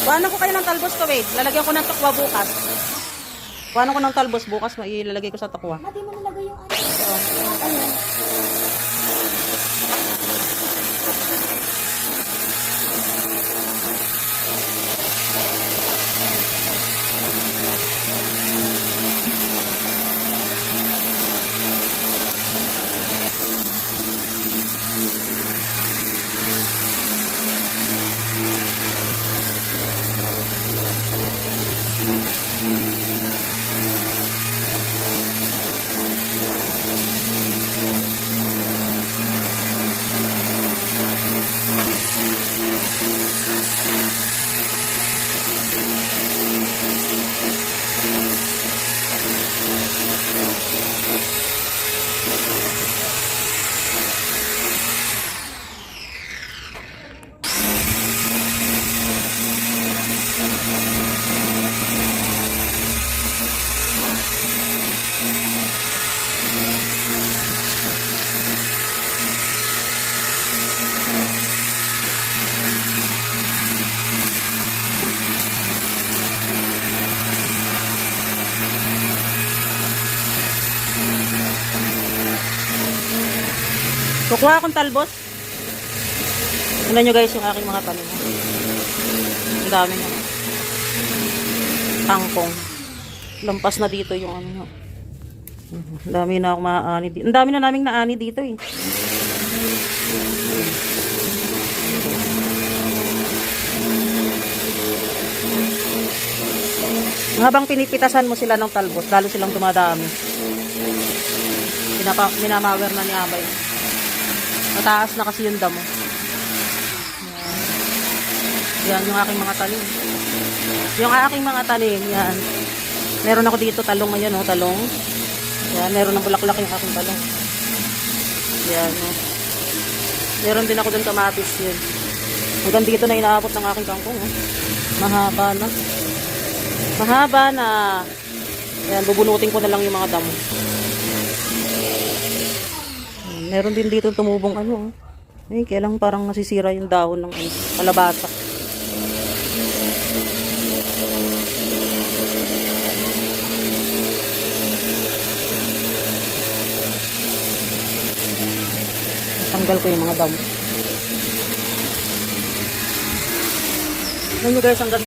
Kuhanan ko kayo ng talbos ko, wait. Lalagyan ko ng takwa bukas. Kuhanan ko ng talbos bukas, mailalagay ko sa takwa. Mati mo nalagay yung ano. Kukuha akong talbos. Tignan nyo guys yung aking mga tanim. Ang dami na. Tangkong. Lampas na dito yung ano. Ang dami na akong maaani dito. Ang dami na naming naani dito eh. Habang pinipitasan mo sila ng talbos, lalo silang dumadami. Minamawer na ni Abay. Mataas na kasi yung damo. Yan yung aking mga tanim. Yung aking mga tanim, yan. Meron ako dito talong ngayon, oh, talong. Yan, meron ng bulaklak yung aking talong. Yan, oh. Meron din ako dun kamatis yun. Hanggang dito na inaabot ng aking kangkong, oh. Mahaba na. Mahaba na. Yan, bubunutin ko na lang yung mga damo. Meron din dito tumubong ano. Eh, kailang parang nasisira yung dahon ng kalabasa. Tanggal ko yung mga damo. Alam nyo guys, ang ganda.